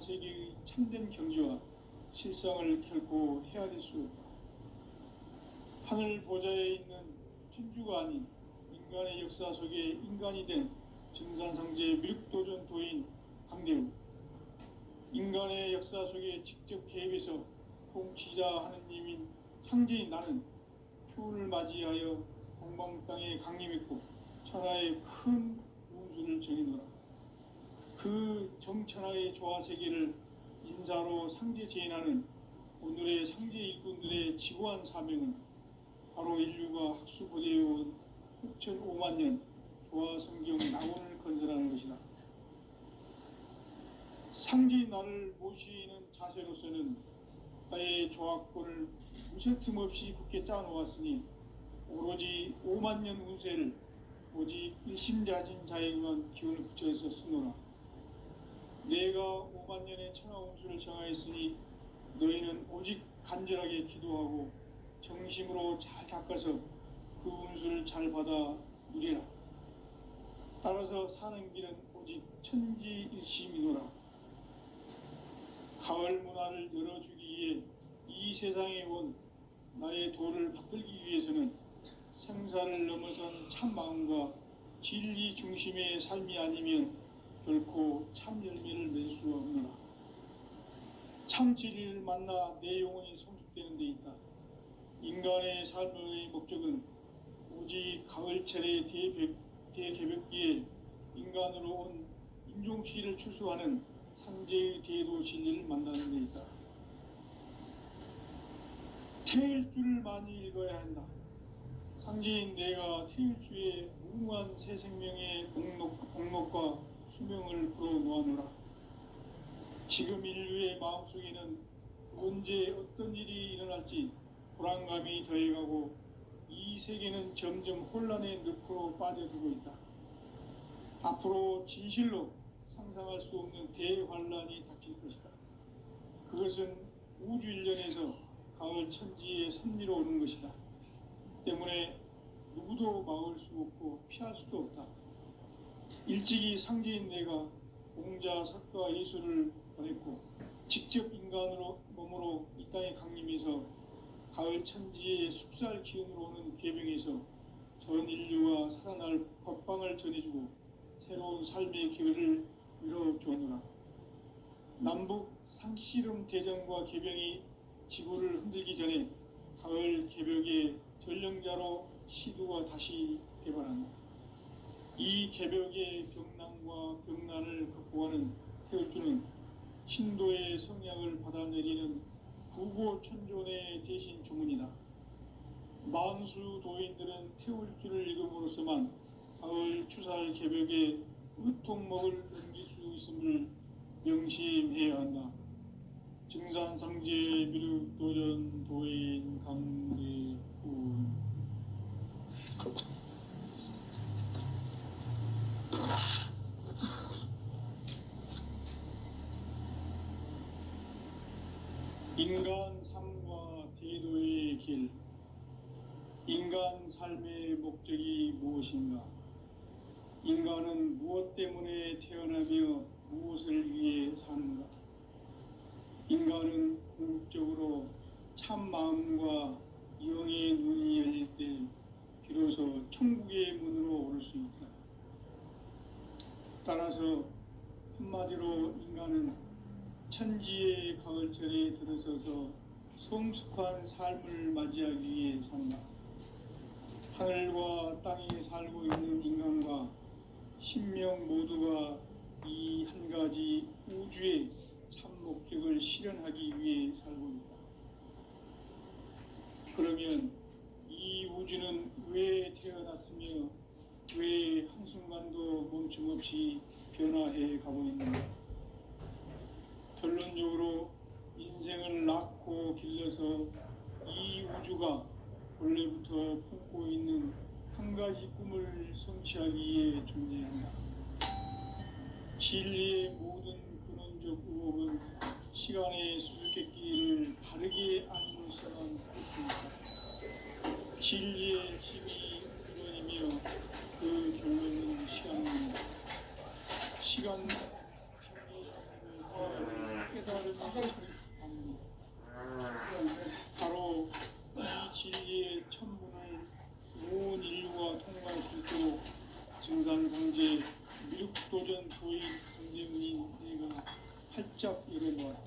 세계의 참된 경지와 실상을 결코 헤아릴 수 없다. 하늘 보좌에 있는 천주가 아닌 인간의 역사 속에 인간이 된 증산상제 미륵도전 도인 강대우, 인간의 역사 속에 직접 개입해서 통치자 하느님인 상제인 나는 추운을 맞이하여 동방 땅에 강림했고 천하의 큰 운수를 정해놓으라. 그 정천하의 조화세계를 인사로 상제 제인하는 오늘의 상제 일꾼들의 지고한 사명은 바로 인류가 학수고대해온 6,500만 년 조화성경 낙원을 건설하는 것이다. 상제인 나를 모시는 자세로서는 나의 조합권을 무쇠틈 없이 굳게 짜놓았으니 오로지 5만 년 운세를 오직 일심자진 자에게만 기운을 붙여서 쓰노라. 내가 5만 년의 천하 운수를 정하였으니 너희는 오직 간절하게 기도하고 정심으로 잘 닦아서 그 운수를 잘 받아 누리라. 따라서 사는 길은 오직 천지일심이노라. 가을 문화를 열어주기 위해 이 세상에 온 나의 도를 받들기 위해서는 생사를 넘어선 참 마음과 진리 중심의 삶이 아니면 결코 참 열매를 맺을 수 없노라. 참 진리를 만나 내 영혼이 성숙되는 데 있다. 인간의 삶의 목적은 오직 가을철의 대개벽기에 인간으로 온 인종시를 추수하는 상제의 대도 진리를 만나는 데 있다. 태일주를 많이 읽어야 한다. 상제인 내가 태일주의 무궁한 새 생명의 공록과 수명을 불어놓아노라. 지금 인류의 마음속에는 언제 어떤 일이 일어날지 불안감이 더해가고 이 세계는 점점 혼란의 늪으로 빠져들고 있다. 앞으로 진실로 상상할 수 없는 대환란이 닥칠 것이다. 그것은 우주 일련에서 가을 천지의 섭리로 오는 것이다. 때문에 누구도 막을 수 없고 피할 수도 없다. 일찍이 상제인 내가 공자, 석가, 예수를 보냈고 직접 인간으로 몸으로 이 땅에 강림해서 가을 천지의 숲살 기운으로 오는 계병에서 전 인류가 살아날 법방을 전해주고 새로운 삶의 기회를 열어주었노라. 남북 상씨름 대전과 계병이 지구를 흔들기 전에 가을 개벽의 전령자로 시두가 다시 개발한다. 이 개벽의 병난과 병난을 극복하는 태울주는 신도의 성약을 받아내리는 부고천존의 대신 주문이다. 만수 도인들은 태울주를 읽음으로써만 가을 추살 개벽의 의통목을 넘길 수 있음을 명심해야 한다. 증산상제 미륵도전 도인 강대훈. 인간 삶과 대도의 길. 인간 삶의 목적이 무엇인가? 인간은 무엇 때문에 태어나며 무엇을 위해 사는가? 인간은 궁극적으로 참 마음과 영의 눈이 열릴 때 비로소 천국의 문으로 오를 수 있다. 따라서 한마디로 인간은 천지의 가을철에 들어서서 성숙한 삶을 맞이하기 위해 산다. 하늘과 땅에 살고 있는 인간과 신명 모두가 이 한 가지 우주의 참 목적을 실현하기 위해 살고 있다. 그러면 이 우주는 왜 태어났으며 왜 한순간도 멈춤없이 변화해 가고 있는가? 결론적으로 인생을 낳고 길러서 이 우주가 원래부터 품고 있는 한 가지 꿈을 성취하기 위해 존재한다. 진리의 모든 근원적 의혹은 시간의 수수께끼를 바르게 알므로써만 할 수 있다. 진리의 힘이 근원이며 그 결론은 시간입니다. 시간, 활짝 열어놓아라.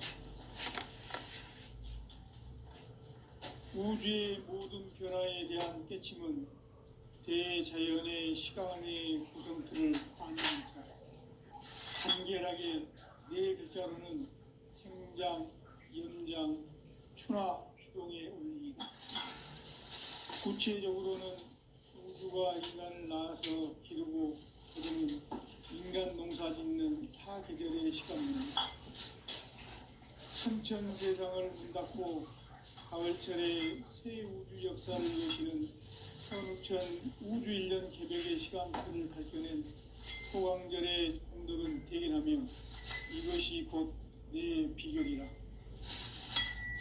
우주의 모든 변화에 대한 깨침은 대자연의 시간의 구성틀을 아닙니까? 간결하게 네 글자로는 생장, 연장, 추나 추동의 원리이다. 구체적으로는 우주가 인간을 낳아서 기르고 거두는 인간 농사 짓는 사계절의 시간입니다. 천천 세상을 문 닫고 가을철에 새 우주 역사를 여시는 선우천 우주 1년 개벽의 시간틀을 밝혀낸 소강절의 공덕은 대견하며 이것이 곧 내 비결이라.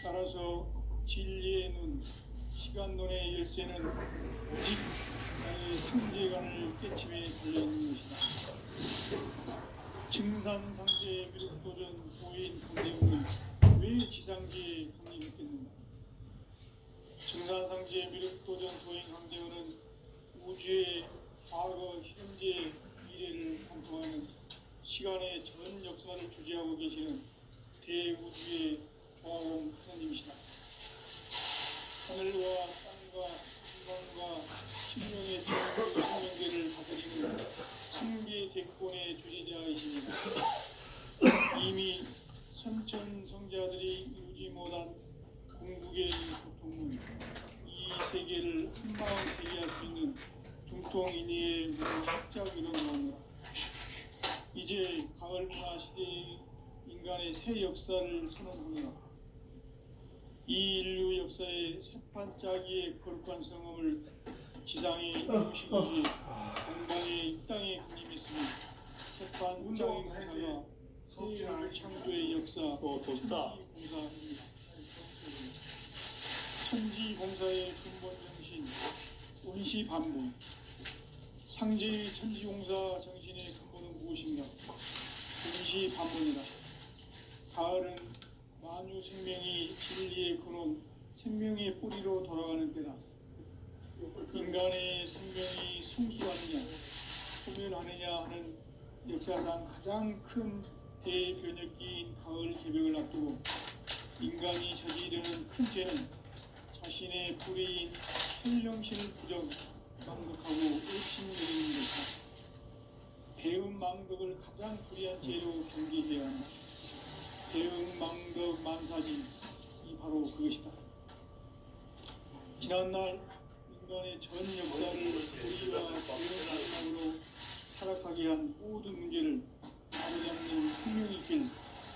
따라서 진리의 눈, 시간론의 열쇠는 오직 나의 상제관을 깨침에 달려있는 것이다. 증산상제 미륵도전 도인 강대웅은 왜 지상계에 강림했겠는가? 증산상제 미륵도전 도인 강대웅은 우주의 과거, 현재, 미래를 관통하는 시간의 전 역사를 주재하고 계시는 대우주의 조화공 하나님이시다. 하늘과 땅과 인간과 신명의 생명계를 다스리는 삼계 대권의 주재자이십니다. 이미 선천성자들이 이루지 못한 궁극의 소통은 이 세계를 한마음 대리할 수 있는 중통인의의 문을 활짝 열어놓았노라. 이제 가을문화 시대의 인간의 새 역사를 선언하노라. 이 인류 역사의 새판짜기의 거룩한 성함을 지상에 이루시기 위해 동방의 이 땅에 강림했으니 새판짜기 공사가 새 우주 창조의 역사 천지공사의 근본 정신 원시반문. 상제의 천지공사 정신의 근본은 무엇인가? 원시반문이다. 가을은 만유 생명이 진리의 근원, 생명의 뿌리로 돌아가는 때다. 인간의 생명이 성숙하느냐, 소멸하느냐 하는 역사상 가장 큰 대변혁기인 가을 개벽을 앞두고 인간이 저지르는 큰 죄는 자신의 뿌리인 혈령신을 부정, 망덕하고 의심여기는 것이다. 배움 망덕을 가장 불의한 죄로 경계해야 한다. 배움 망덕 만사지, 이 바로 그것이다. 지난날 인간의 전 역사를 불의와 배움 마지막으로 타락하게 한 모든 문제를 바로잡는 생명의 길,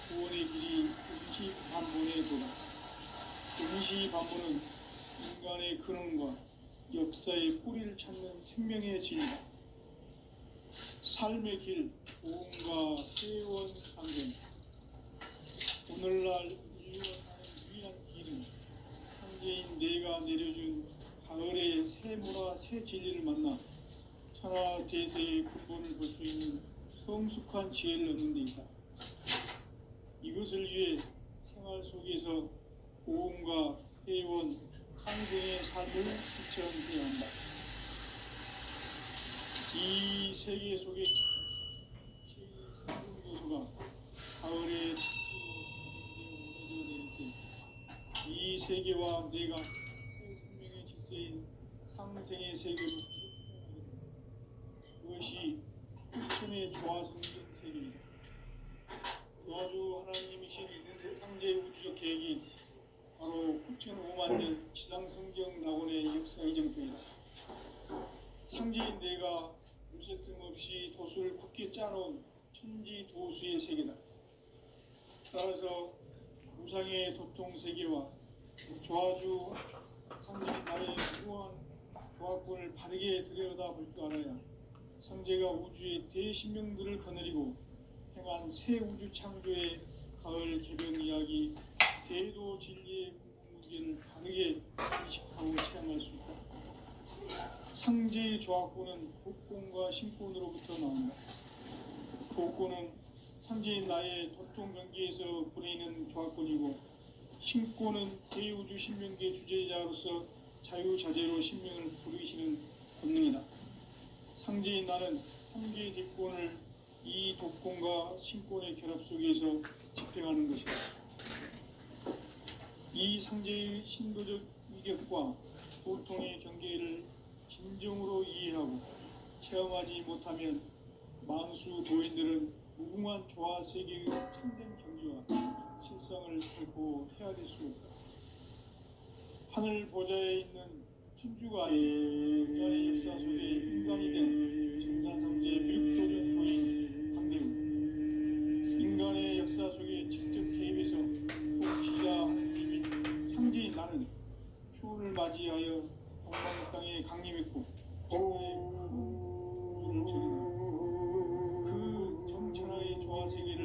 구원의 길이 임시반본의 도다. 임시반본은 인간의 근원과 역사의 뿌리를 찾는 생명의 진리다. 삶의 길, 보험과 회원 상경. 오늘날 인류가 사는 유일한 길은 상제인 내가 내려준 가을의 새 문화, 새 진리를 만나 천하 대세의 근본을 볼 수 있는 성숙한 지혜를 얻는 데 있다. 이것을 위해 생활 속에서 보험과 회원, 상생의 삶을 실천해야 한다. 이 세계 속에 제2생명교수가 가을에 맺어낼 때 이 세계와 내가 생명의 질서인 상생의 세계로 그것이 후천의 조화성경 세계이다. 도와주 하나님이신 상제 우주적 계획이 바로 후천 5만 년 지상성경 낙원의 역사 이정표이다. 상제인 내가 무쇠 틈없이 도수를 굳게 짜놓은 천지 도수의 세계다. 따라서 무상의 도통 세계와 조화주 상제인 나의 무한 조화권을 바르게 들여다볼 줄 알아야 상제가 우주의 대신명들을 거느리고 행한 새 우주 창조의 가을 개변 이야기, 대도 진리의 문제를 바르게 인식하고 체험할 수 있다. 상제의 조화권은 복권과 신권으로부터 나온다. 복권은 상제인 나의 도통 경계에서 보내는 조화권이고, 신권은 대우주 신명계 주제자로서 자유자재로 신명을 부르시는 권능이다. 상제인 나는 상계의 뒷권을 이 독권과 신권의 결합 속에서 집행하는 것이다. 이 상제의 신도적 위력과 고통의 경계를 진정으로 이해하고 체험하지 못하면 만수 도인들은 무궁한 조화 세계의 참된 경지와 실상을 결코 헤아릴 수 없다. 하늘 보좌에 있는 천주가 인간의 역사 속에 인간이 된 증산성제 묘도전 도인 강대우, 인간의 역사 속에 직접 개입해서 통치자 하느님인 상제인 나는 추운을 맞이하여 동방 땅에 강림했고 천하의 큰 우주를 저린다. 그 정천하의 조화 세계를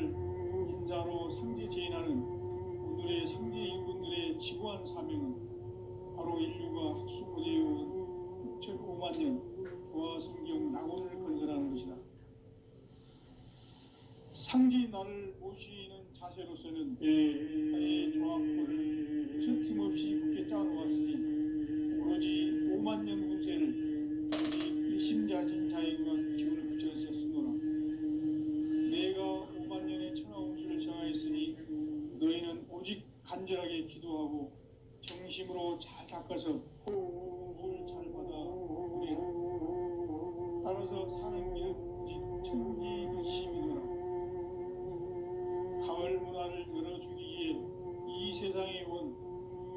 인사로 상제 제인하는 오늘의 상제 일꾼들의 지구한 사명은 바로 인류가 학수고대해온 6,5만 년 조화 성경 낙원을 건설하는 것이다. 상제 나를 모시는 자세로서는 나의 조합권을 서팀없이 굳게 짜놓았으니 오로지 5만 년 운세를 오직 일심자진 자에게만 기운을 붙여서 쓰노라. 내가 5만 년의 천하 운수를 정하였으니 너희는 오직 간절하게 기도하고 정심으로 잘 닦아서 호흡을 잘 받아 그래라. 따라서 사는 길은 오직 천지불심이노라. 가을 문화를 열어주기 위해 이 세상에 온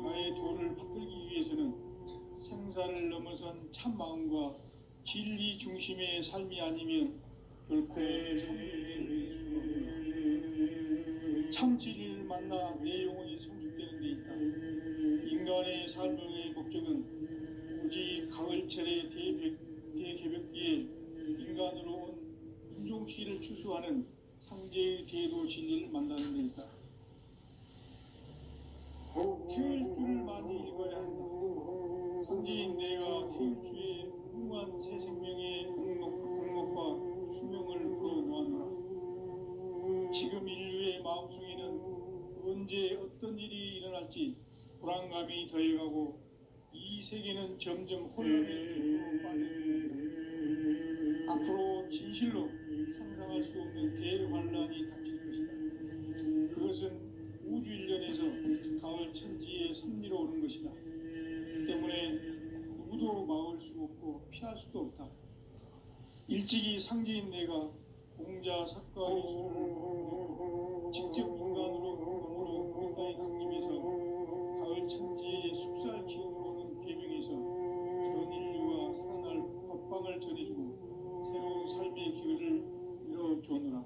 나의 도를 받들기 위해서는 생사를 넘어선 참 마음과 진리 중심의 삶이 아니면 결코 참 진리를 만나 내 영혼이 성숙되는 데 있다. 인간의 삶의 목적은 오직 가을철의 대개벽기에 인간으로 온 인종시를 추수하는 상제의 제도 진리를 만나는 데 있다. 태을 줄을 많이 읽어야 한다. 상제인 내가 태을 주에 무궁한 새 생명의 공목과 수명을 불어놓아노라. 지금 인류의 마음속에는 언제 어떤 일이 일어날지 불안감이 더해가고 이 세계는 점점 혼란의 깊으로 빠져들고 있다. 앞으로 진실로 상상할 수 없는 대환란이 닥칠 것이다. 그것은 우주 일련에서 가을 천지에 섭리로 오는 것이다. 때문에 누구도 막을 수 없고 피할 수도 없다. 일찍이 상제인 내가 공자 석가 예술을 직접 인간으로 몸으로 우리 땅에 강림해서 가을 천지의 숙살 기운으로는 계명에서 전 인류가 살아날 법방을 전해주고 새로운 삶의 기회를 열어주노라.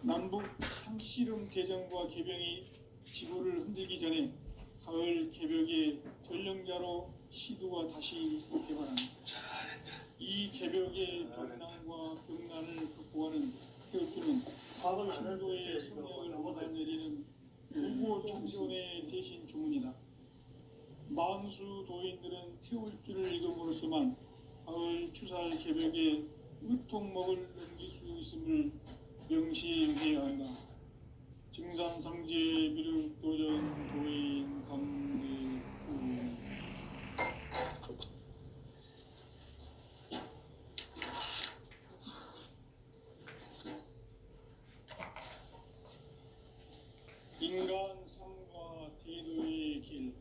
남북 상씨름 대전과 개병이 지구를 흔들기 전에 가을 개벽의 전령자로 시도가 다시 개발한다. 이 개벽의 경난과 병난을 극복하는 태어주는 신도의 성령을 얻어내리는 불고 청존의 대신 주문이다. 만수 도인들은 태울줄을 읽음으로써만 가을 추살 개벽에 의통목을 넘길 수 있음을 명시해야 한다. 증산상제 미륵도전 도인 강대우. 인간 삶과 대도의 길.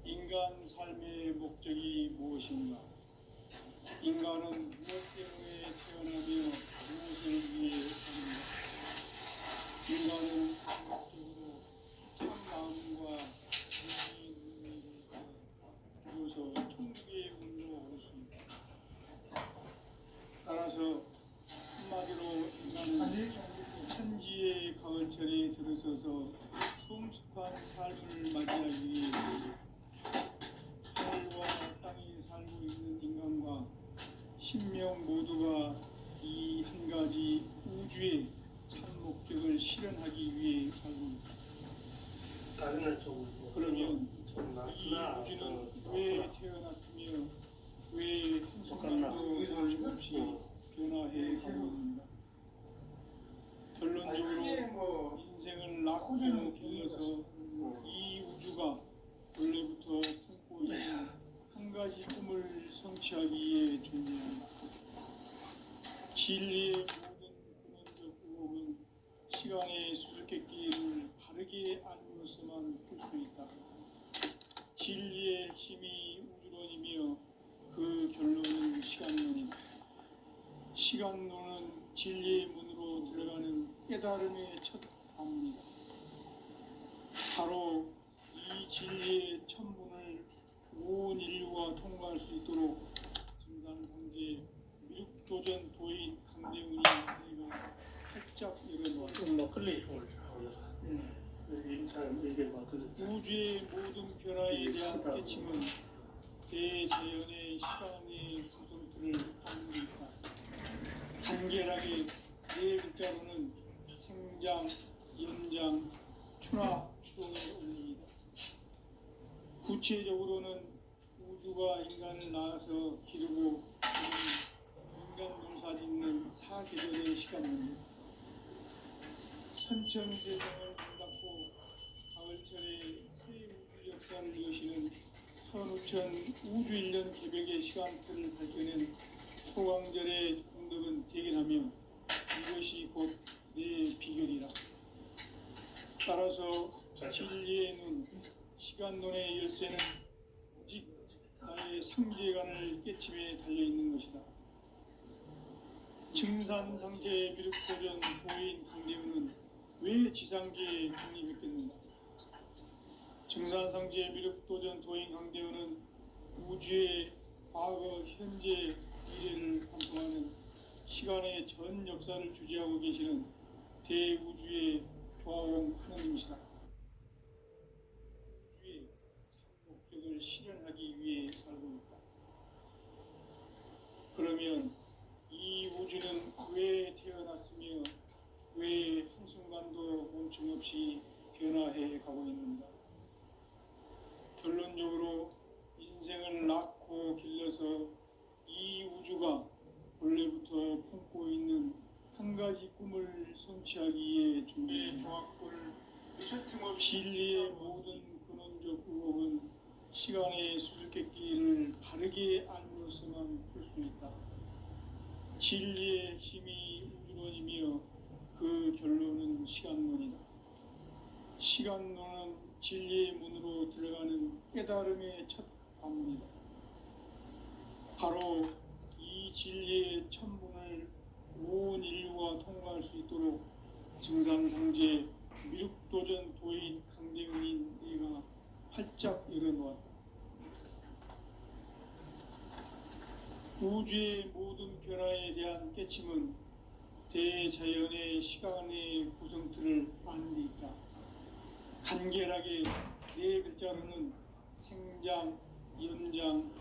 인간 삶의 목적이 무엇인가? 인간은 무엇 때문에 태어나며 무엇을 위해 사는가? 인간은 궁극적으로 참 마음과 진리의 눈을 비로소 천국의 문으로 올 수 있다. 따라서 한마디로 인간은 천지의 가을철에 들어서서 성숙한 삶을 맞이하기 위해 하늘과 땅에 살고 있는 인간과 신명 모두가 이 한 가지 우주의 참 목적을 실현하기 위해 살고 있다. 그러면 이 우주는 왜 태어났으며 왜 한순간도 조금씩 변화해 가고 있는가? 결론적으로 인생을 낳고 길러서 이 우주가 원래부터 품고 있는 한 가지 꿈을 성취하기 위해 존재한다. 진리의 시간의 수수께끼를 바르게 알므로서만 풀 수 있다. 진리의 핵심이 우주론이며 그 결론은 시간론이다. 시간론은 진리의 문으로 들어가는 깨달음의 첫 방문이다. 바로 이 진리의 첫 문을 온 인류가 통과할 수 있도록 증산상제 미륵도전 도인 강대훈이 내가 활짝 열어놓았다. 우주의 모든 변화에 대한 깨침은 대자연의 시간의 구성틀을 담고 있다. 간결하게 네 글자로는 생장, 연장, 추나 추동의 원리이다. 구체적으로는 우주가 인간을 낳아서 기르고 인간 농사짓는 사계절의 시간입니다. 선천세상을 문닫고 가을철에 새 우주 역사를 여시는 선우천 우주 1년 개벽의 시간틀을 밝혀낸 소강절의 공덕은 대견하며 이것이 곧 내 비결이라. 따라서 진리의 눈, 시간론의 열쇠는 오직 나의 상제관을 깨침에 달려있는 것이다. 증산상제 미륵도전 도인 강대훈은 왜 지상계에 강림했겠는가? 증산상제 미륵도전 도인 강대훈은 우주의 과거, 현재, 미래를 관통하는 시간의 전 역사를 주재하고 계시는 대우주의 조화원 하느님이시다. 우주의 참 목적을 실현하기 위해 살고 있다. 그러면 이 우주는 왜 태어났으며 왜 한순간도 멈춤 없이 변화해 가고 있는가? 결론적으로 인생을 낳고 길러서 이 우주가 원래부터 품고 있는 한 가지 꿈을 성취하기 위해 준비된 종합골 진리의 모든 근원적 의혹은 시간의 수수께끼를 바르게 알므로서만 풀 수 있다. 진리의 핵심이 우주론이며 그 결론은 시간론이다. 시간론은 진리의 문으로 들어가는 깨달음의 첫 방문이다. 바로 이 진리의 첫 문을 온 인류가 통과할 수 있도록 증산상제 미륵도전 도인 강대훈인 내가 활짝 열어놓았다. 우주의 모든 변화에 대한 깨침은 대자연의 시간의 구성틀을 아는 데 있다. 간결하게 네 글자로는 생장, 연장,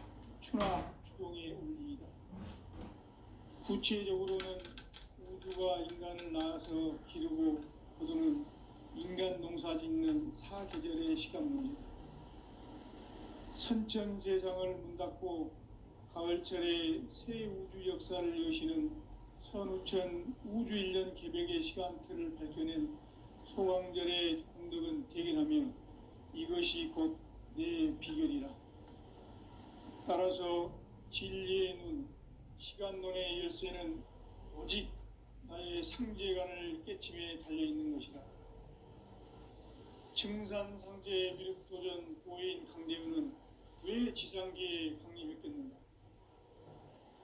추나 추동의 원리이다. 구체적으로는 우주가 인간을 낳아서 기르고 거두는 인간 농사짓는 사계절의 시간문이다. 선천세상을 문닫고 가을철에 새 우주 역사를 여시는 선우천 우주 1년 개벽의 시간틀을 밝혀낸 소강절의 공덕은 대견하며 이것이 곧 내 비결이라. 따라서 진리의 눈, 시간론의 열쇠는 오직 나의 상제관을 깨침에 달려있는 것이다. 증산상제 미륵도전 도인 강대훈은 왜 지상계에 강림했겠는가?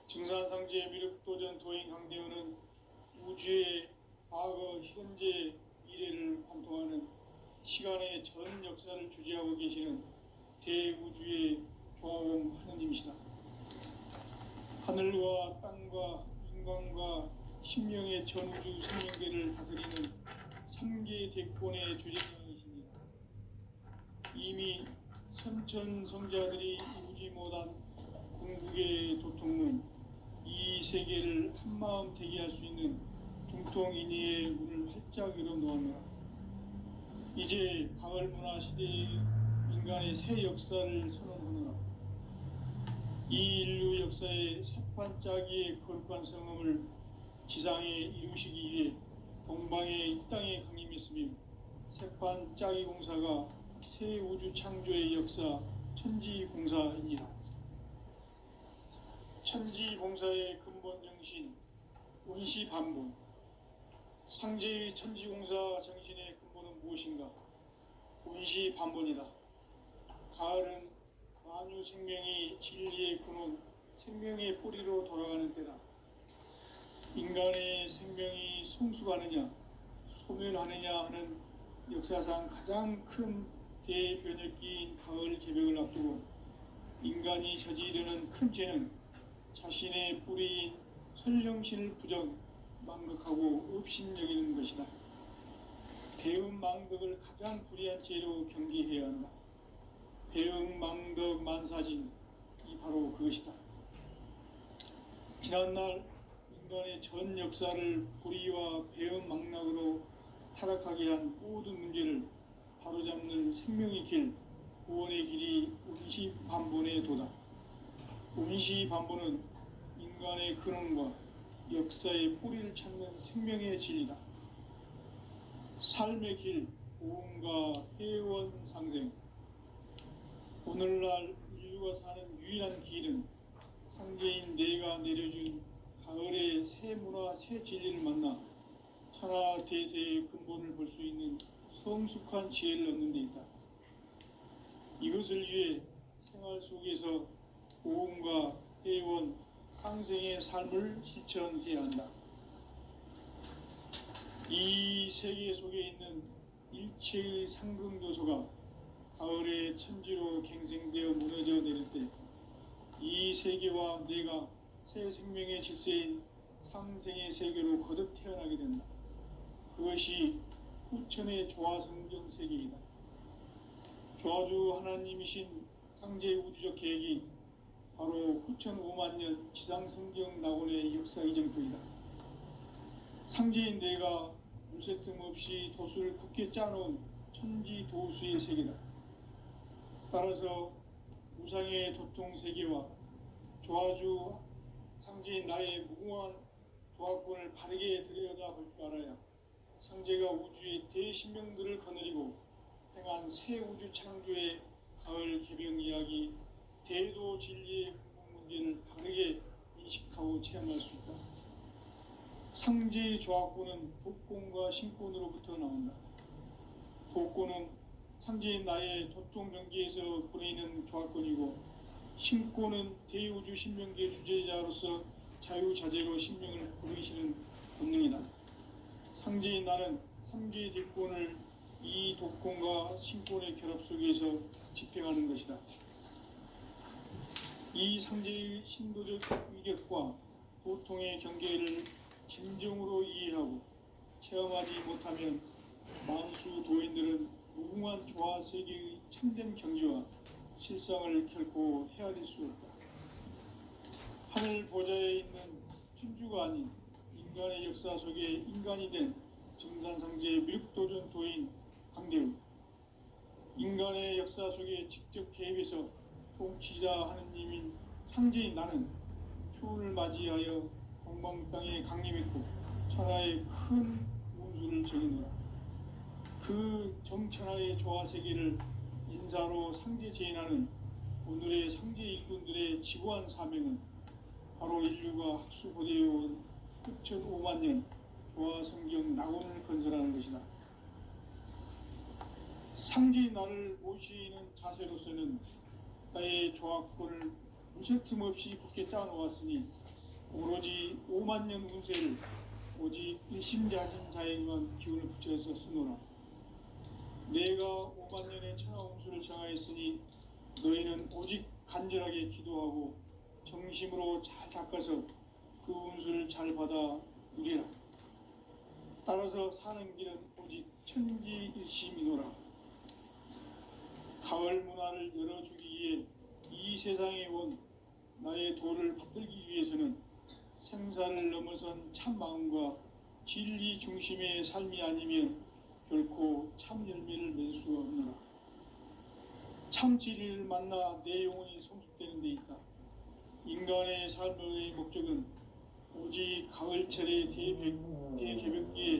증산상제 미륵도전 도인 강대훈은 우주의 과거, 현재, 미래를 관통하는 시간의 전 역사를 주재하고 계시는 대우주의 조화원 하느님이시다. 하늘과 땅과 인간과 신명의 전우주 생명계를 다스리는 3계 대권의 주재장이십니다. 이미 선천성자들이 이루지 못한 궁극의 도통문, 이 세계를 한마음 대기할 수 있는 중통인의의 문을 활짝 열어놓았노라. 이제 가을문화 시대의 인간의 새 역사를 선언하노라. 이 인류 역사의 새판짜기의 거룩한 성음을 지상에 이루시기 위해 동방의 이 땅에 강림했으며 새판짜기 공사가 새 우주 창조의 역사 천지공사이니라. 천지공사의 근본 정신, 운시반복, 상제의 천지공사 정신의 근본은 무엇인가? 운시반본이다. 가을은 만유 생명이 진리의 근원, 생명의 뿌리로 돌아가는 때다. 인간의 생명이 성숙하느냐, 소멸하느냐 하는 역사상 가장 큰 대변혁기인 가을 개벽을 앞두고 인간이 저지르는 큰 죄는 자신의 뿌리인 선령신을 부정, 망각하고 업신여기는 것이다. 배음 망덕을 가장 불의한 죄로 경계해야 한다. 배음 망덕 만사진이 바로 그것이다. 지난날 인간의 전 역사를 불의와 배음 망락으로 타락하게 한 모든 문제를 바로잡는 생명의 길, 구원의 길이 운시반본의 도다. 운시반본은 인간의 근원과 역사의 뿌리를 찾는 생명의 진리다. 삶의 길, 고음과 회원 상생. 오늘날 인류가 사는 유일한 길은 상제인 내가 내려준 가을의 새 문화, 새 진리를 만나 천하 대세의 근본을 볼 수 있는 성숙한 지혜를 얻는 데 있다. 이것을 위해 생활 속에서 고음과 회원, 상생의 삶을 실천해야 한다. 이 세계 속에 있는 일체의 상극 요소가 가을의 천지로 갱생되어 무너져 내릴 때 이 세계와 내가 새 생명의 질서인 상생의 세계로 거듭 태어나게 된다. 그것이 후천의 조화성경 세계이다. 조화주 하나님이신 상제의 우주적 계획이 바로 후천 5만 년 지상성경 낙원의 역사 이정표이다. 상제인 내가 무쇠틈 없이 도수를 굳게 짜놓은 천지 도수의 세계다. 따라서 우상의 도통 세계와 조화주 상제인 나의 무궁한 조화권을 바르게 들여다볼 줄 알아야 상제가 우주의 대신명들을 거느리고 행한 새 우주 창조의 가을 개벽 이야기, 대도 진리의 근본 문제를 바르게 인식하고 체험할 수 있다. 상제의 조화권은 복권과 신권으로부터 나온다. 복권은 상제인 나의 도통 경계에서 보내는 조화권이고, 신권은 대우주 신명기의 주제자로서 자유자재로 신명을 부르시는 본능이다. 상제인 나는 3개의 딜권을 이 독권과 신권의 결합 속에서 집행하는 것이다. 이 상제의 신도적 위격과 도통의 경계를 진정으로 이해하고 체험하지 못하면 만수 도인들은 무궁한 조화 세계의 참된 경지와 실상을 결코 헤아릴 수 없다. 하늘 보좌에 있는 천주가 아닌 인간의 역사 속에 인간이 된 정산상제의 밀도전 도인 강대우, 인간의 역사 속에 직접 개입해서 통치자 하느님인 상제인 나는 추운을 맞이하여 동방 땅에 강림했고 천하의 큰 운수를 정해놓으라. 그 정천하의 조화 세계를 인사로 상제 제인하는 오늘의 상제 일꾼들의 지구한 사명은 바로 인류가 학수고대해온 후천 5만 년 조화 성경 낙원을 건설하는 것이다. 상제인 나를 모시는 자세로서는 나의 조화권을 무쇠틈 없이 굳게 짜놓았으니 오로지 5만 년 운세를 오직 일심자진 자에게만 기운을 붙여서 쓰노라. 내가 5만 년의 천하 운수를 정하였으니 너희는 오직 간절하게 기도하고 정심으로 잘 닦아서 그 운수를 잘 받아 누리라. 따라서 사는 길은 오직 천지일심이노라. 가을 문화를 열어주기 위해 이 세상에 온 나의 도를 받들기 위해서는 생사를 넘어선 참 마음과 진리 중심의 삶이 아니면 결코 참 열매를 맺을 수가 없노라. 참 진리를 만나 내 영혼이 성숙되는 데 있다. 인간의 삶의 목적은 오직 가을철의 대개벽기에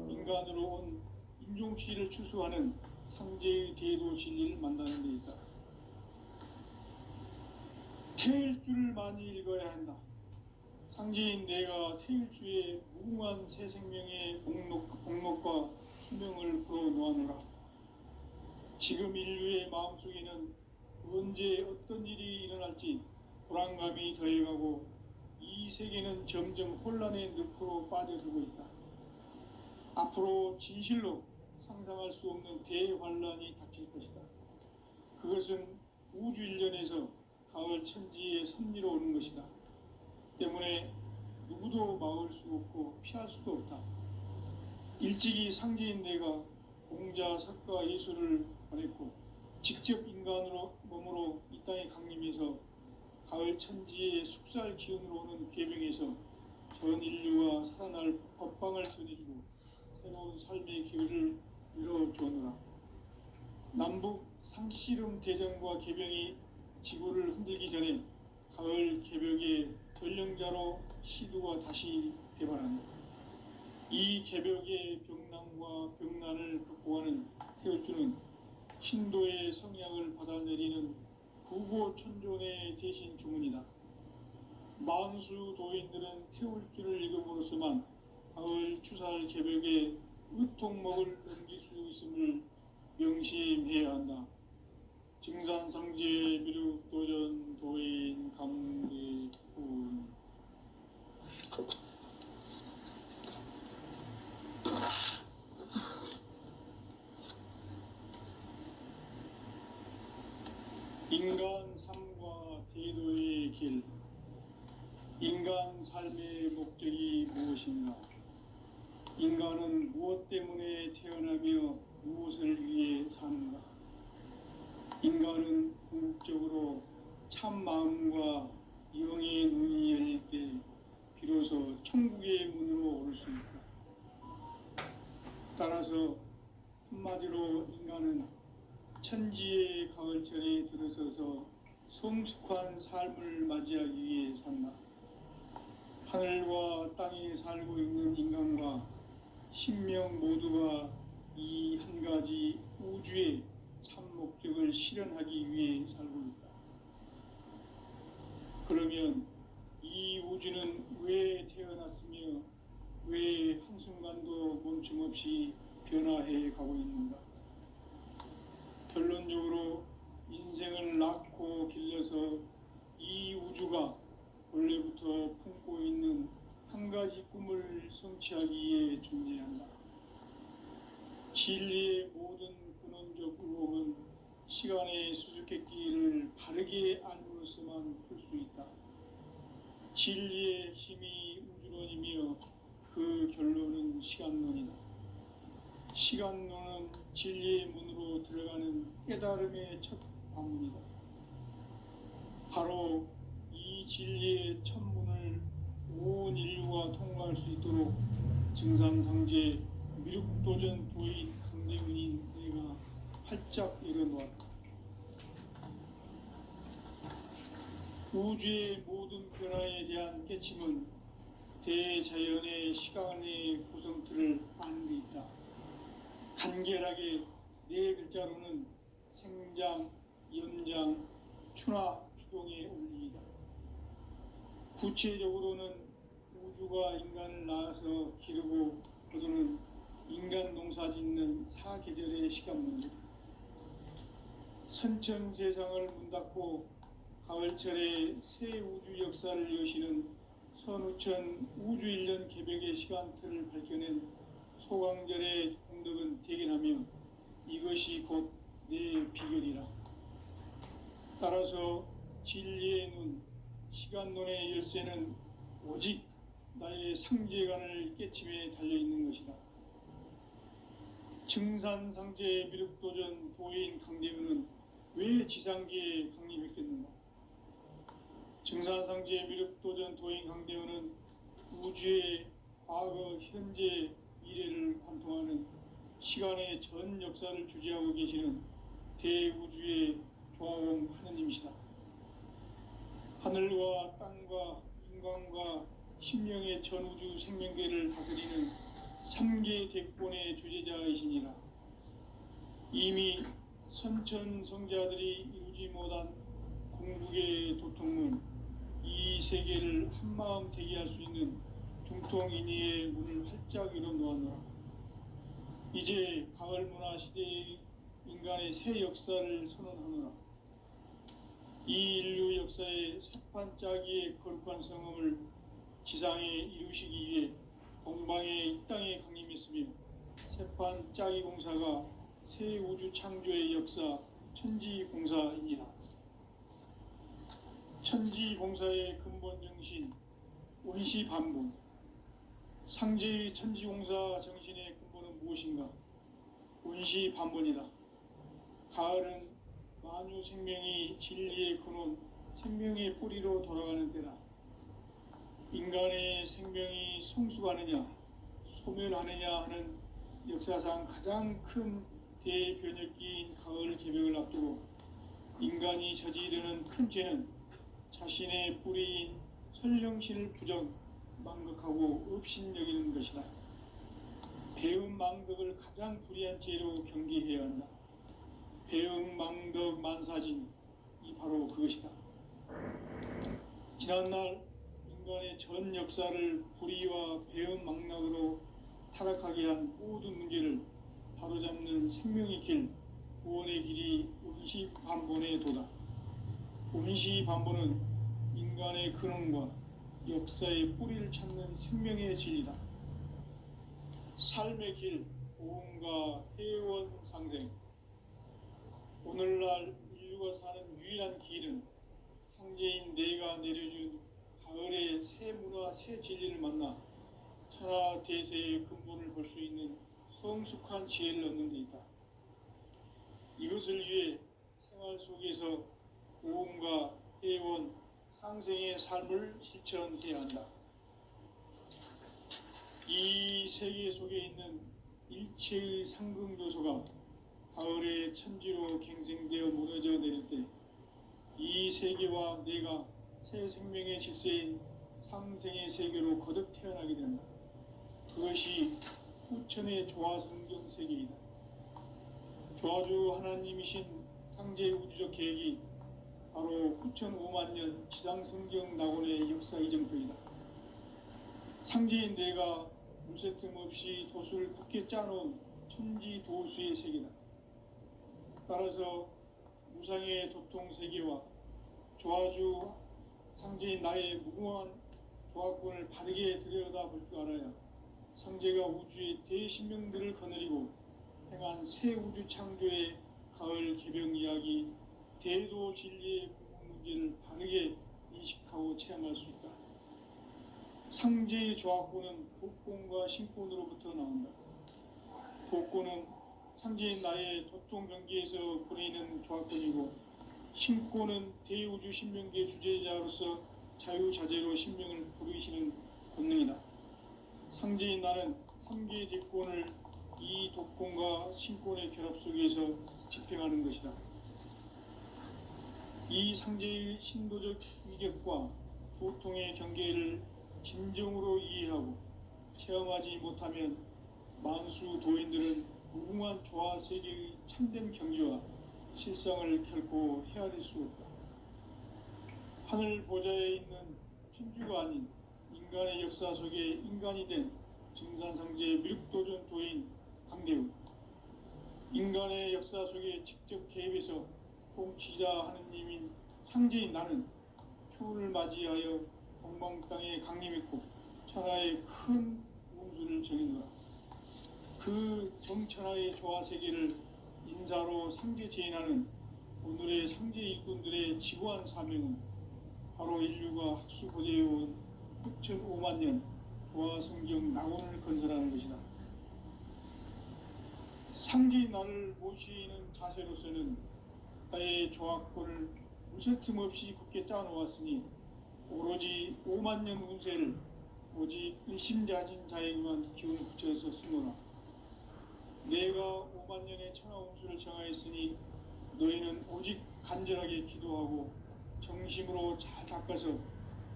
인간으로 온 인종시를 추수하는 상제의 대도 진리를 만나는 데 있다. 태일 줄을 많이 읽어야 한다. 상제인 내가 태일주의 무궁한 새 생명의 복록과 수명을 불어놓아노라. 지금 인류의 마음속에는 언제 어떤 일이 일어날지 불안감이 더해가고 이 세계는 점점 혼란의 늪으로 빠져들고 있다. 앞으로 진실로 상상할 수 없는 대환란이 닥칠 것이다. 그것은 우주 일련에서 가을 천지의 섭리로 오는 것이다. 때문에 누구도 막을 수 없고 피할 수도 없다. 일찍이 상제인 내가 공자, 석가, 예수를 보냈고 직접 인간으로 몸으로 이 땅에 강림해서 가을 천지의 숙살 기운으로 오는 계명에서 전 인류와 살아날 법방을 전해주고 새로운 삶의 기회를 열어주었노라. 남북 상씨름 대전과 계병이 지구를 흔들기 전에 가을 개벽의 전령자로 시두가 다시 대발한다. 이 개벽의 병난과 병난을 극복하는 태울주는 신도의 성약을 받아내리는 구고천존의 대신 주문이다. 만수 도인들은 태울주를 읽음으로써만 가을 추살 개벽의 의통목을 넘길 수 있음을 명심해야 한다. 증산상제 미륵도전 도인 감대군. 인간 삶과 대도의 길. 인간 삶의 목적이 무엇인가? 인간은 무엇 때문에 태어나며 무엇을 위해 사는가? 인간은 궁극적으로 참 마음과 영의 눈이 열릴 때 비로소 천국의 문으로 올 수 있다. 따라서 한마디로 인간은 천지의 가을철에 들어서서 성숙한 삶을 맞이하기 위해 산다. 하늘과 땅에 살고 있는 인간과 신명 모두가 이 한 가지 우주의 참 목적을 실현하기 위해 살고 있다. 그러면 이 우주는 왜 태어났으며 왜 한순간도 멈춤 없이 변화해 가고 있는가? 결론적으로 인생을 낳고 길러서 이 우주가 원래부터 품고 있는 한 가지 꿈을 성취하기 위해 존재한다. 진리의 모든 근원적 의혹은 시간의 수수께끼를 바르게 알므로써만 풀 수 있다. 진리의 핵심이 우주론이며 그 결론은 시간론이다. 시간론은 진리의 문으로 들어가는 깨달음의 첫 관문이다. 바로 이 진리의 첫 문을 온 인류가 통과할 수 있도록 증산상제 미륵도전 도인 강대군인 내가 활짝 열어놓았다. 우주의 모든 변화에 대한 깨침은 대자연의 시간의 구성틀을 아는 데 있다. 간결하게 네 글자로는 생장, 연장, 추나 추동의 원리이다. 구체적으로는 우주가 인간을 낳아서 기르고 거두는 인간 농사 짓는 사계절의 시간 문제. 선천 세상을 문 닫고 가을철에 새 우주 역사를 여시는 선우천 우주일년 개벽의 시간틀을 밝혀낸 소강절의 공덕은 대견하며 이것이 곧 내 비결이라. 따라서 진리의 눈, 시간론의 열쇠는 오직 나의 상제관을 깨침에 달려있는 것이다. 증산상제 미륵도전 도인 강대군은 왜 지상계에 강림했겠는가? 증산상제 미륵도전 도인 강대군은 우주의 과거, 현재, 미래를 관통하는 시간의 전 역사를 주재하고 계시는 대우주의 조화원 하느님이시다. 하늘과 땅과 인간과 심령의 전우주 생명계를 다스리는 3개 대권의 주재자이시니라. 이미 선천성자들이 이루지 못한 궁극의 도통문, 이 세계를 한마음 되게 할 수 있는 중통인의의 문을 활짝 열어 놓았노라. 이제 가을 문화 시대의 인간의 새 역사를 선언하노라. 이 인류 역사의 새판 짜기의 거룩한 성음을 지상에 이루시기 위해 동방의 이 땅에 강림했으며 새판 짜기 공사가 새 우주 창조의 역사 천지공사이니라. 천지공사의 근본 정신 원시반본. 상제의 천지공사 정신의 근본은 무엇인가? 원시반본이다. 가을은 만유 생명이 진리의 근원, 생명의 뿌리로 돌아가는 때다. 인간의 생명이 성숙하느냐, 소멸하느냐 하는 역사상 가장 큰 대변혁기인 가을 개벽을 앞두고 인간이 저지르는 큰 죄는 자신의 뿌리인 설령신을 부정, 망극하고 업신여기는 것이다. 배음 망덕을 가장 불의한 죄로 경계해야 한다. 배음 망덕 만사진이 바로 그것이다. 지난날 인간의 전 역사를 불의와 배음 망락으로 타락하게 한 모든 문제를 바로잡는 생명의 길, 구원의 길이 원시반본의 도다. 원시반본은 인간의 근원과 역사의 뿌리를 찾는 생명의 진리다. 삶의 길, 보험과 회원 상생. 오늘날 인류가 사는 유일한 길은 상제인 내가 내려준 가을의 새 문화, 새 진리를 만나 천하 대세의 근본을 볼 수 있는 성숙한 지혜를 얻는 데 있다. 이것을 위해 생활 속에서 보험과 회원, 상생의 삶을 실천해야 한다. 이 세계 속에 있는 일체의 상극 요소가 가을의 천지로 갱생되어 무너져 내릴 때 이 세계와 내가 새 생명의 질서인 상생의 세계로 거듭 태어나게 된다. 그것이 후천의 조화성경 세계이다. 조화주 하나님이신 상제 우주적 계획이 바로 후천 5만년 지상성경 낙원의 역사 이정표이다. 상제인 내가 무쇠틈 없이 도수를 굳게 짜놓은 천지 도수의 세계다. 따라서 무상의 도통 세계와 조화주 상제인 나의 무궁한 조화권을 바르게 들여다볼 줄 알아야 상제가 우주의 대신명들을 거느리고 행한 새 우주 창조의 가을 개병 이야기, 대도 진리의 궁극 문제를 바르게 인식하고 체험할 수 있다. 상제의 조화권은 복권과 신권으로부터 나온다. 복권은 상제인 나의 도통 경계에서 보내는 조화권이고, 신권은 대우주 신명계 주제자로서 자유자재로 신명을 부르시는 권능이다. 상제인 나는 3개의 직권을 이 독권과 신권의 결합 속에서 집행하는 것이다. 이 상제의 신도적 위격과 도통의 경계를 진정으로 이해하고 체험하지 못하면 만수 도인들은 무궁한 조화 세계의 참된 경지와 실상을 결코 헤아릴 수 없다. 하늘 보좌에 있는 천주가 아닌 인간의 역사 속에 인간이 된 증산상제 미륵도전 도인 강대우, 인간의 역사 속에 직접 개입해서 통치자 하느님인 상제인 나는 추운을 맞이하여 동방 땅에 강림했고 천하의 큰 운수를 정했노라. 그 정천하의 조화세계를 인사로 상제 제인하는 오늘의 상제 일꾼들의 지구한 사명은 바로 인류가 학수고대해온 6,500,000년 조화성경 낙원을 건설하는 것이다. 상제인 나를 모시는 자세로서는 나의 조화권을 무쇠틈 없이 굳게 짜놓았으니 오로지 50,000년 운세를 오직 일심자진 자에게만 기운을 붙여서 쓰노라. 내가 50,000년의 천하 운수를 정하였으니 너희는 오직 간절하게 기도하고 정심으로 잘 닦아서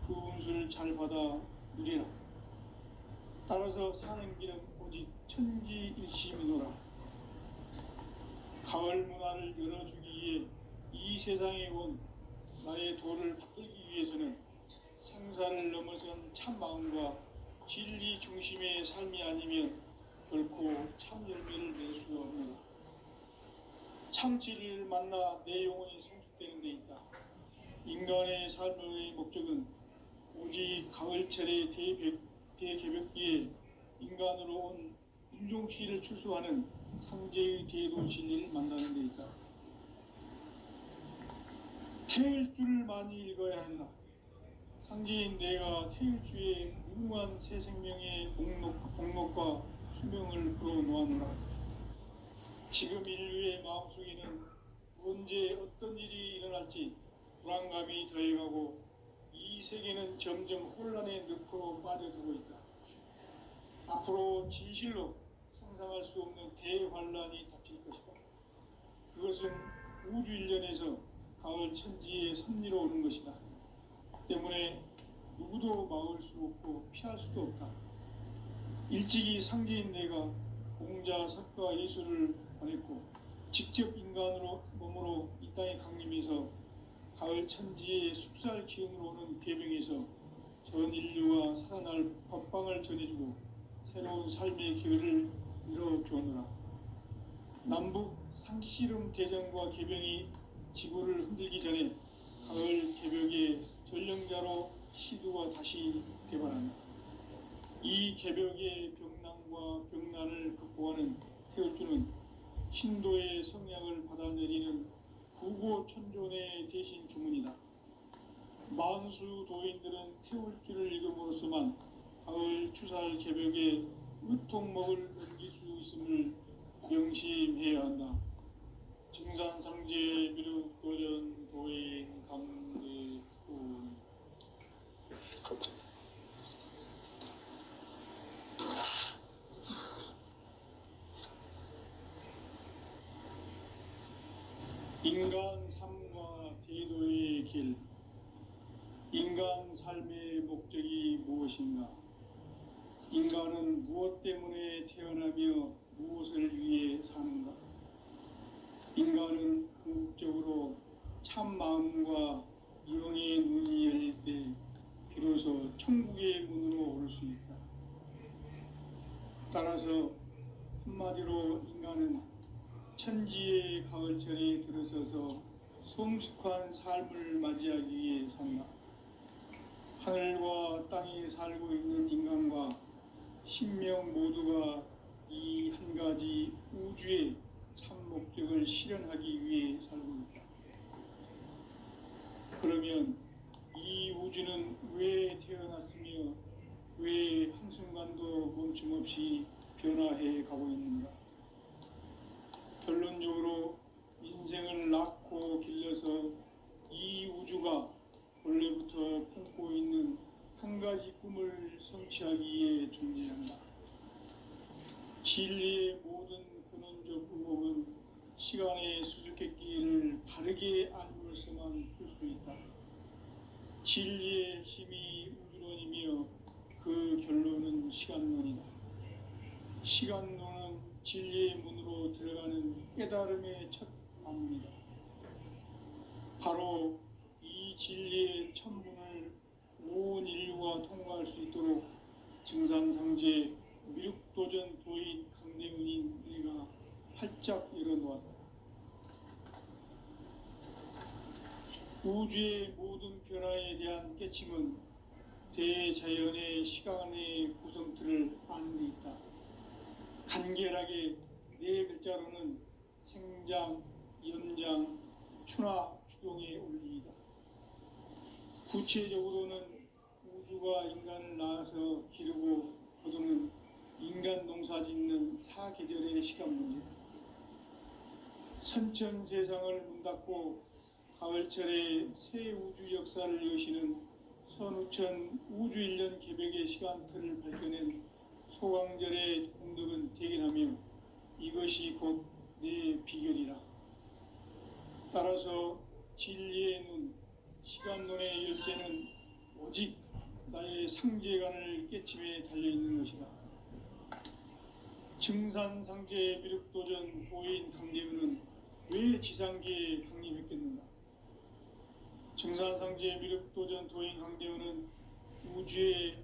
그 운수를 잘 받아 누리라. 따라서 사는 길은 오직 천지일심이노라. 가을 문화를 열어주기 위해 이 세상에 온 나의 도를 받들기 위해서는 생사를 넘어선 참 마음과 진리 중심의 삶이 아니면 결코 참 열매를 낼 수 없느라. 참 진리를 만나 내 영혼이 성숙되는 데 있다. 인간의 삶의 목적은 오직 가을철의 대개벽기에 인간으로 온 인종시를 출소하는 상제의 대도 진리를 만나는 데 있다. 태일주를 많이 읽어야 한다. 상제인 내가 태일주의 무궁한 새 생명의 목록과 수명을 풀어놓았노라. 지금 인류의 마음속에는 언제 어떤 일이 일어날지 불안감이 더해가고 이 세계는 점점 혼란의 늪으로 빠져들고 있다. 앞으로 진실로 상상할 수 없는 대환란이 닥칠 것이다. 그것은 우주 일련에서 가을 천지의 섭리로 오는 것이다. 때문에 누구도 막을 수 없고 피할 수도 없다. 일찍이 상제인 내가 공자, 석가, 예수를 보냈고 직접 인간으로 몸으로 이 땅에 강림해서 가을 천지의 숲살 기운으로 오는 괴병에서 전 인류가 살아날 법방을 전해주고 새로운 삶의 기회를 이뤄주었노라. 남북 상씨름 대전과 개병이 지구를 흔들기 전에 가을 개벽의 전령자로 시두가 다시 대발한다. 이 개벽의 병난과 병난을 극복하는 태울주는 신도의 성향을 받아내리는 구고천존의 대신 주문이다. 만수 도인들은 태울주를 읽음으로써만 가을 추살 개벽에 의통목을 넘길 수 있음을 명심해야 한다. 증산상제 미륵도전 도인 감대군. 인간 삶과 대도의 길. 인간 삶의 목적이 무엇인가? 인간은 무엇 때문에 태어나며 무엇을 위해 사는가? 인간은 궁극적으로 참 마음과 영의 눈이 열릴 때 비로소 천국의 문으로 오를 수 있다. 따라서 한마디로 인간은 천지의 가을철에 들어서서 성숙한 삶을 맞이하기 위해 산다. 하늘과 땅에 살고 있는 인간과 신명 모두가 이 한 가지 우주의 참 목적을 실현하기 위해 살고 있다. 그러면 이 우주는 왜 태어났으며 왜 한순간도 멈춤없이 변화해 가고 있는가? 결론적으로 인생을 낳고 길러서 이 우주가 원래부터 품고 있는 한 가지 꿈을 성취하기 위해 존재한다. 진리의 모든 근원적 의혹은 시간의 수수께끼를 바르게 알므로서만 풀 수 있다. 진리의 핵심이 우주론이며 그 결론은 시간론이다. 시간론은 진리의 문으로 들어가는 깨달음의 첫 방문이다. 바로 이 진리의 천문을 온 인류가 통과할 수 있도록 증산상제 미륵도전 도인 강대훈인 내가 활짝 열어놓았다. 우주의 모든 변화에 대한 깨침은 대자연의 시간의 구성틀을 아는 데 있다. 간결하게 네 글자로는 생장, 연장, 추나 추동의 원리이다. 구체적으로는 우주가 인간을 낳아서 기르고 거두는 인간 농사 짓는 사계절의 시간 문제다. 선천 세상을 문 닫고 가을철에 새 우주 역사를 여시는 선우천 우주 1년 개벽의 시간틀을 밝혀낸 소강절의 공덕은 대견하며 이것이 곧 내 비결이라. 따라서 진리의 눈, 시간론의 열쇠는 오직 나의 상제관을 깨침에 달려있는 것이다. 증산상제 미륵도전 도인 강대훈은 왜 지상계에 강림했겠는가? 증산상제 미륵도전 도인 강대훈은 죄